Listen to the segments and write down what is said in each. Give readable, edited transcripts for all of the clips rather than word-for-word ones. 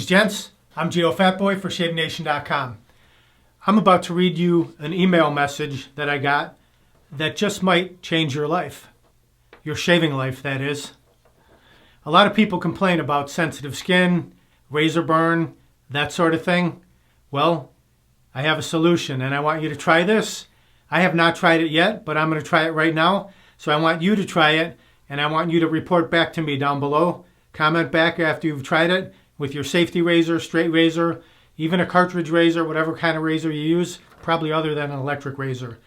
gents, I'm Geofatboy for ShaveNation.com. I'm about to read you an email message that I got that just might change your life. Your shaving life, that is. A lot of people complain about sensitive skin, razor burn, that sort of thing. Well, I have a solution and I want you to try this. I have not tried it yet, but I'm going to try it right now. So I want you to try it and I want you to report back to me down below. Comment back after you've tried it with your safety razor, straight razor, even a cartridge razor, whatever kind of razor you use, probably other than an electric razor.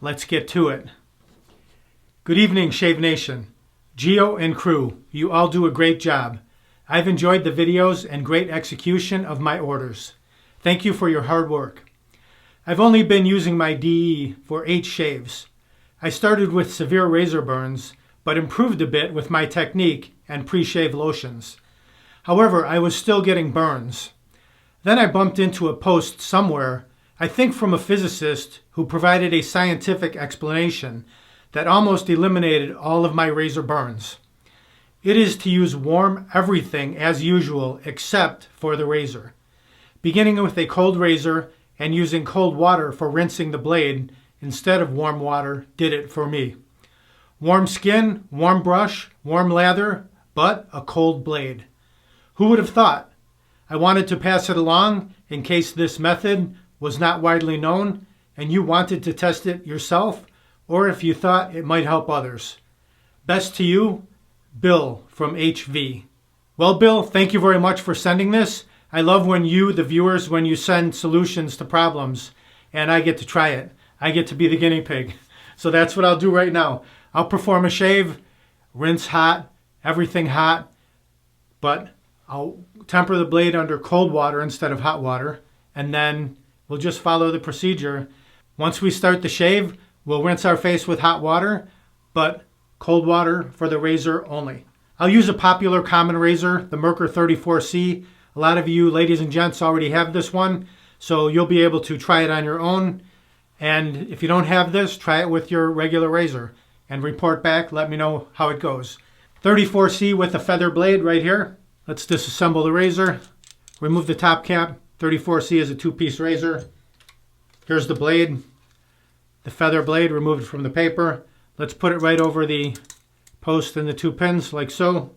Let's get to it. Good evening, Shave Nation. Geo and crew, you all do a great job. I've enjoyed the videos and great execution of my orders. Thank you for your hard work. I've only been using my DE for 8 shaves. I started with severe razor burns, but improved a bit with my technique and pre-shave lotions. However, I was still getting burns. Then I bumped into a post somewhere, I think from a physicist, who provided a scientific explanation that almost eliminated all of my razor burns. It is to use warm everything as usual except for the razor. Beginning with a cold razor and using cold water for rinsing the blade instead of warm water did it for me. Warm skin, warm brush, warm lather, but a cold blade. Who would have thought? I wanted to pass it along in case this method was not widely known and you wanted to test it yourself, or if you thought it might help others. Best to you, Bill from HV. Well, Bill, thank you very much for sending this. I love when you, the viewers, when you send solutions to problems and I get to try it. I get to be the guinea pig. So that's what I'll do right now. I'll perform a shave, rinse hot, everything hot, but I'll temper the blade under cold water instead of hot water, and then we'll just follow the procedure. Once we start the shave, we'll rinse our face with hot water, but cold water for the razor only. I'll use a popular common razor, the Merkur 34C. A lot of you ladies and gents already have this one, so you'll be able to try it on your own. And if you don't have this, try it with your regular razor and report back. Let me know how it goes. 34C with a feather blade right here. Let's disassemble the razor. Remove the top cap. 34C is a 2-piece razor. Here's the blade. The feather blade removed from the paper. Let's put it right over the post and the 2 pins like so.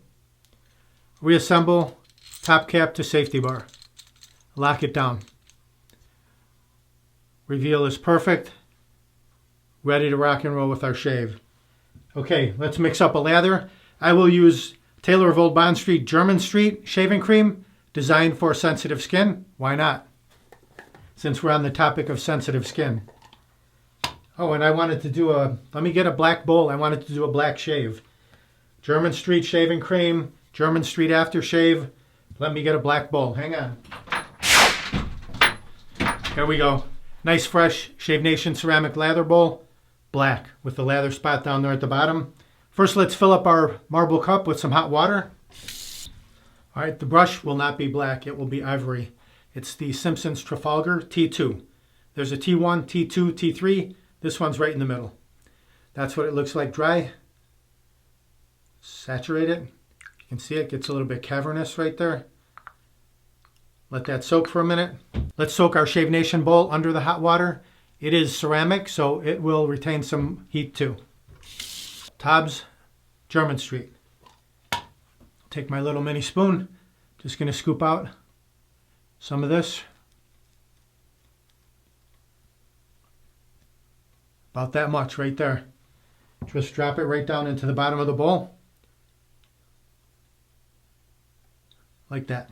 Reassemble top cap to safety bar. Lock it down. Reveal is perfect. Ready to rock and roll with our shave. Okay, let's mix up a lather. I will use Taylor of Old Bond Street German Street shaving cream, designed for sensitive skin. Why not? Since we're on the topic of sensitive skin. Oh, and I wanted to do let me get a black bowl. I wanted to do a black shave. German Street shaving cream, German Street aftershave. Let me get a black bowl. Hang on. Here we go. Nice fresh Shave Nation ceramic lather bowl. Black with the lather spot down there at the bottom. First, let's fill up our marble cup with some hot water. All right, the brush will not be black. It will be ivory. It's the Simpson's Trafalgar T2. There's a T1, T2, T3. This one's right in the middle. That's what it looks like dry. Saturate it. You can see it gets a little bit cavernous right there. Let that soak for a minute. Let's soak our Shave Nation bowl under the hot water. It is ceramic, so it will retain some heat too. Tobbs, German Street. Take my little mini spoon. Just going to scoop out some of this. About that much right there. Just drop it right down into the bottom of the bowl. Like that.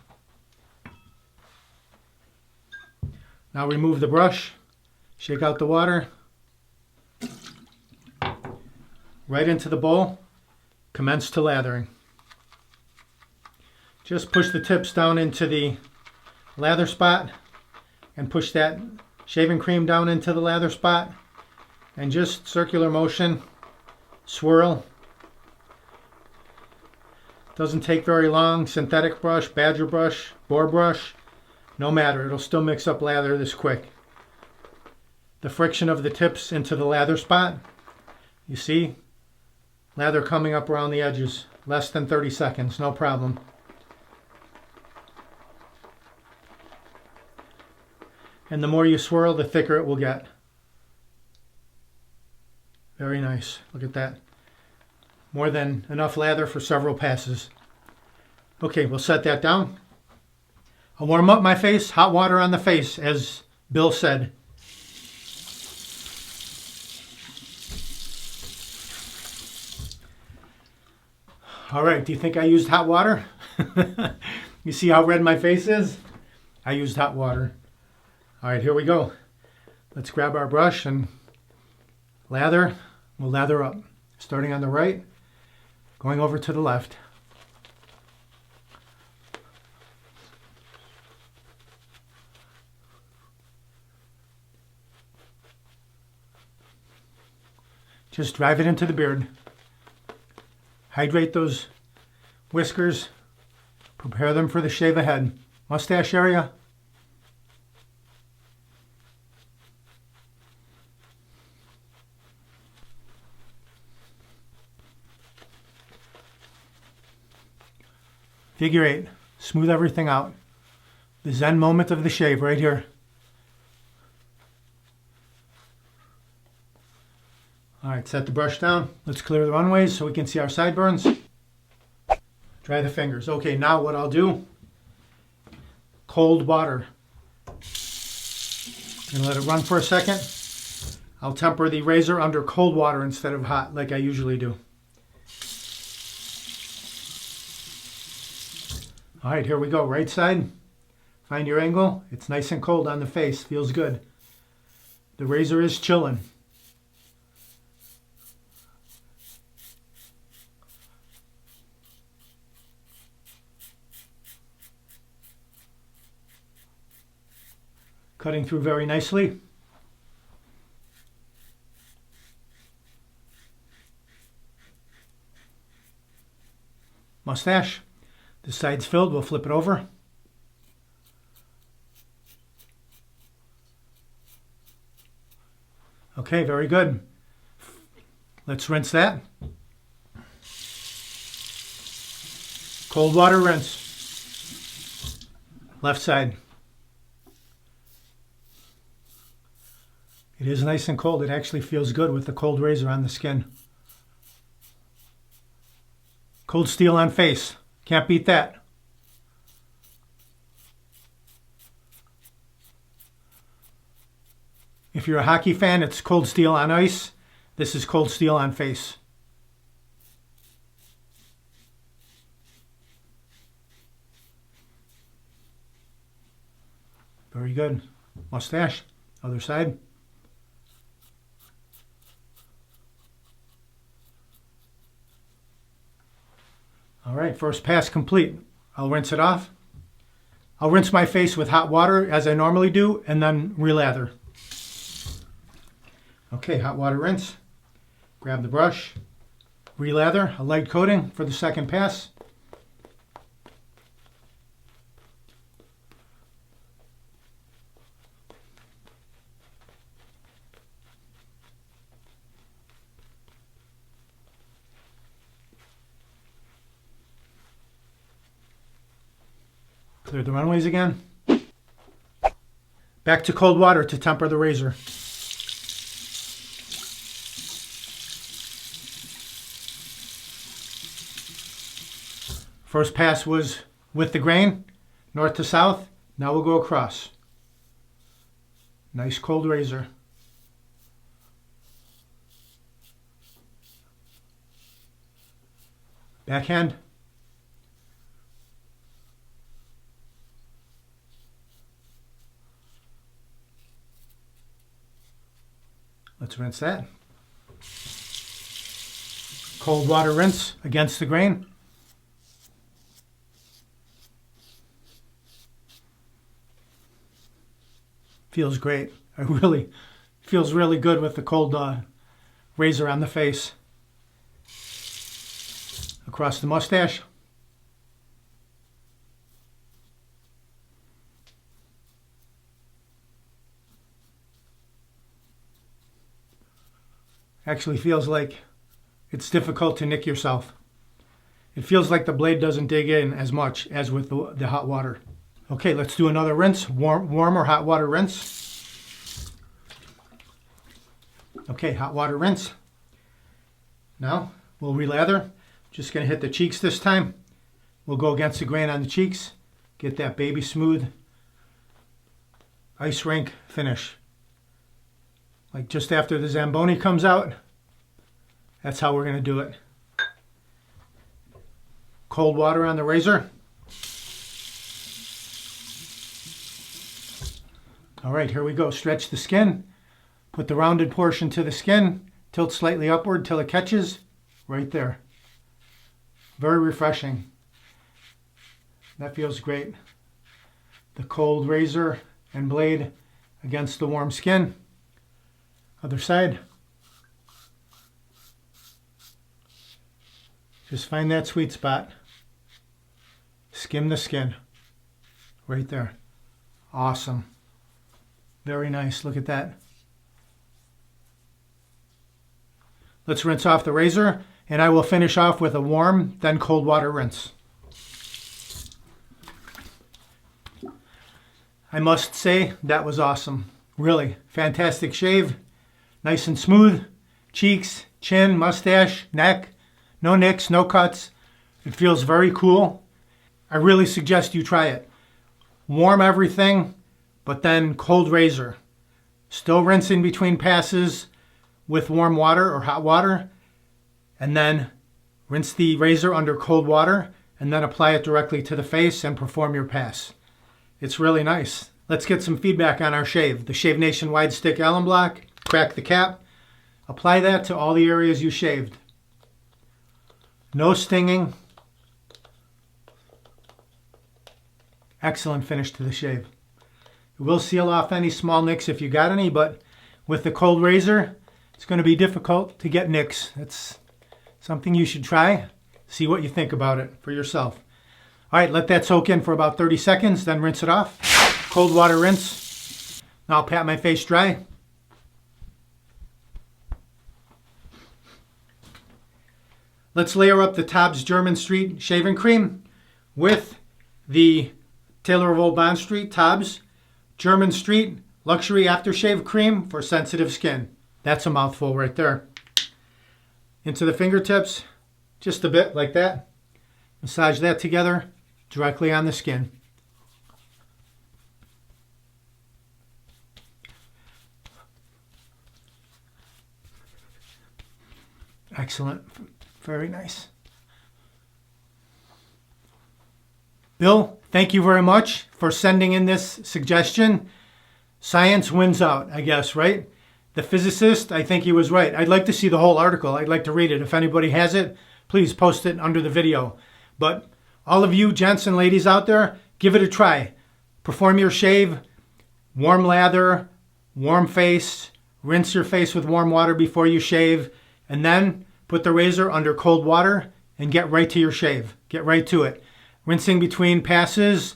Now remove the brush. Shake out the water. Right into the bowl. Commence to lathering. Just push the tips down into the lather spot and push that shaving cream down into the lather spot and just circular motion, swirl. Doesn't take very long. Synthetic brush, badger brush, boar brush, no matter, it'll still mix up lather this quick. The friction of the tips into the lather spot, you see, lather coming up around the edges, less than 30 seconds, no problem. And the more you swirl, the thicker it will get. Very nice. Look at that. More than enough lather for several passes. Okay, we'll set that down. I'll warm up my face. Hot water on the face, as Bill said. All right, do you think I used hot water? You see how red my face is? I used hot water. All right, here we go. Let's grab our brush and lather. We'll lather up, starting on the right, going over to the left. Just drive it into the beard. Hydrate those whiskers. Prepare them for the shave ahead. Mustache area. Figure 8. Smooth everything out. The Zen moment of the shave right here. All right, set the brush down. Let's clear the runways so we can see our sideburns. Dry the fingers. Okay, now what I'll do, cold water. I'm gonna let it run for a second. I'll temper the razor under cold water instead of hot like I usually do. All right, here we go. Right side. Find your angle. It's nice and cold on the face. Feels good. The razor is chilling. Cutting through very nicely. Mustache. This side's filled, we'll flip it over. Okay, very good. Let's rinse that. Cold water rinse. Left side. It is nice and cold. It actually feels good with the cold razor on the skin. Cold steel on face. Can't beat that. If you're a hockey fan, it's cold steel on ice. This is cold steel on face. Very good. Mustache. Other side. All right, first pass complete. I'll rinse it off. I'll rinse my face with hot water as I normally do and then relather. Okay, hot water rinse. Grab the brush. Relather, a light coating for the second pass. Clear the runways again. Back to cold water to temper the razor. First pass was with the grain, north to south. Now we'll go across. Nice cold razor. Backhand. Let's rinse that. Cold water rinse against the grain. Feels great. Feels really good with the cold razor on the face. Across the mustache. Actually feels like it's difficult to nick yourself. It feels like the blade doesn't dig in as much as with the hot water. Okay, let's do another rinse. Warm or hot water rinse. Okay, hot water rinse. Now we'll relather. Just going to hit the cheeks this time. We'll go against the grain on the cheeks. Get that baby smooth ice rink finish. Like just after the Zamboni comes out, that's how we're going to do it. Cold water on the razor. All right, here we go. Stretch the skin. Put the rounded portion to the skin. Tilt slightly upward till it catches. Right there. Very refreshing. That feels great. The cold razor and blade against the warm skin. Other side. Just find that sweet spot. Skim the skin. Right there. Awesome. Very nice. Look at that. Let's rinse off the razor, and I will finish off with a warm, then cold water rinse. I must say, that was awesome. Really, fantastic shave. Nice and smooth. Cheeks, chin, mustache, neck. No nicks, no cuts. It feels very cool. I really suggest you try it. Warm everything, but then cold razor. Still rinsing between passes with warm water or hot water. And then rinse the razor under cold water and then apply it directly to the face and perform your pass. It's really nice. Let's get some feedback on our shave. The Shave Nation Wide Stick Allen Block. Crack the cap. Apply that to all the areas you shaved. No stinging. Excellent finish to the shave. It will seal off any small nicks if you got any, but with the cold razor, it's going to be difficult to get nicks. That's something you should try. See what you think about it for yourself. All right, let that soak in for about 30 seconds, then rinse it off. Cold water rinse. Now I'll pat my face dry. Let's layer up the Tobbs German Street shaving cream with the Taylor of Old Bond Street Tobbs German Street Luxury Aftershave Cream for sensitive skin. That's a mouthful right there. Into the fingertips, just a bit like that. Massage that together directly on the skin. Excellent. Very nice. Bill, thank you very much for sending in this suggestion. Science wins out, I guess, right? The physicist, I think he was right. I'd like to see the whole article. I'd like to read it. If anybody has it, please post it under the video. But all of you gents and ladies out there, give it a try. Perform your shave, warm lather, warm face, rinse your face with warm water before you shave, and then put the razor under cold water and get right to your shave. Get right to it. Rinsing between passes,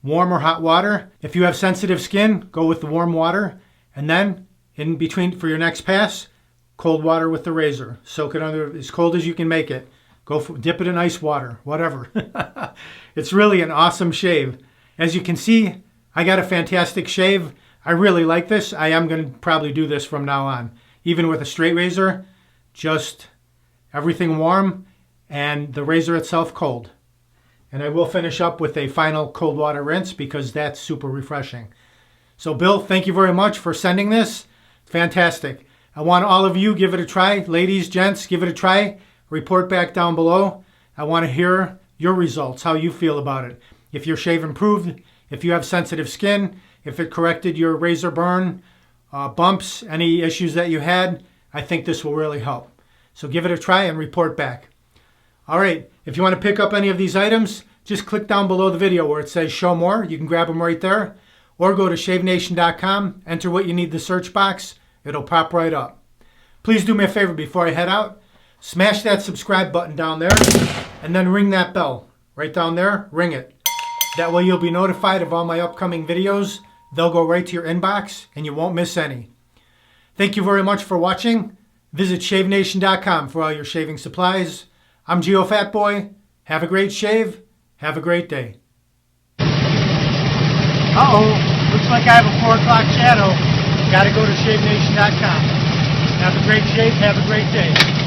warm or hot water. If you have sensitive skin, go with the warm water. And then in between for your next pass, cold water with the razor. Soak it under as cold as you can make it. Dip it in ice water, whatever. It's really an awesome shave. As you can see, I got a fantastic shave. I really like this. I am going to probably do this from now on. Even with a straight razor, just everything warm and the razor itself cold. And I will finish up with a final cold water rinse because that's super refreshing. So Bill, thank you very much for sending this. Fantastic. I want all of you, give it a try. Ladies, gents, give it a try. Report back down below. I want to hear your results, how you feel about it. If your shave improved, if you have sensitive skin, if it corrected your razor burn, bumps, any issues that you had, I think this will really help. So give it a try and report back. All right, if you want to pick up any of these items, just click down below the video where it says show more. You can grab them right there. Or go to shavenation.com, enter what you need in the search box. It'll pop right up. Please do me a favor before I head out. Smash that subscribe button down there and then ring that bell right down there. Ring it. That way you'll be notified of all my upcoming videos. They'll go right to your inbox and you won't miss any. Thank you very much for watching. Visit shavenation.com for all your shaving supplies. I'm Geofatboy. Have a great shave. Have a great day. Uh-oh. Looks like I have a 4 o'clock shadow. Gotta go to shavenation.com. Have a great shave. Have a great day.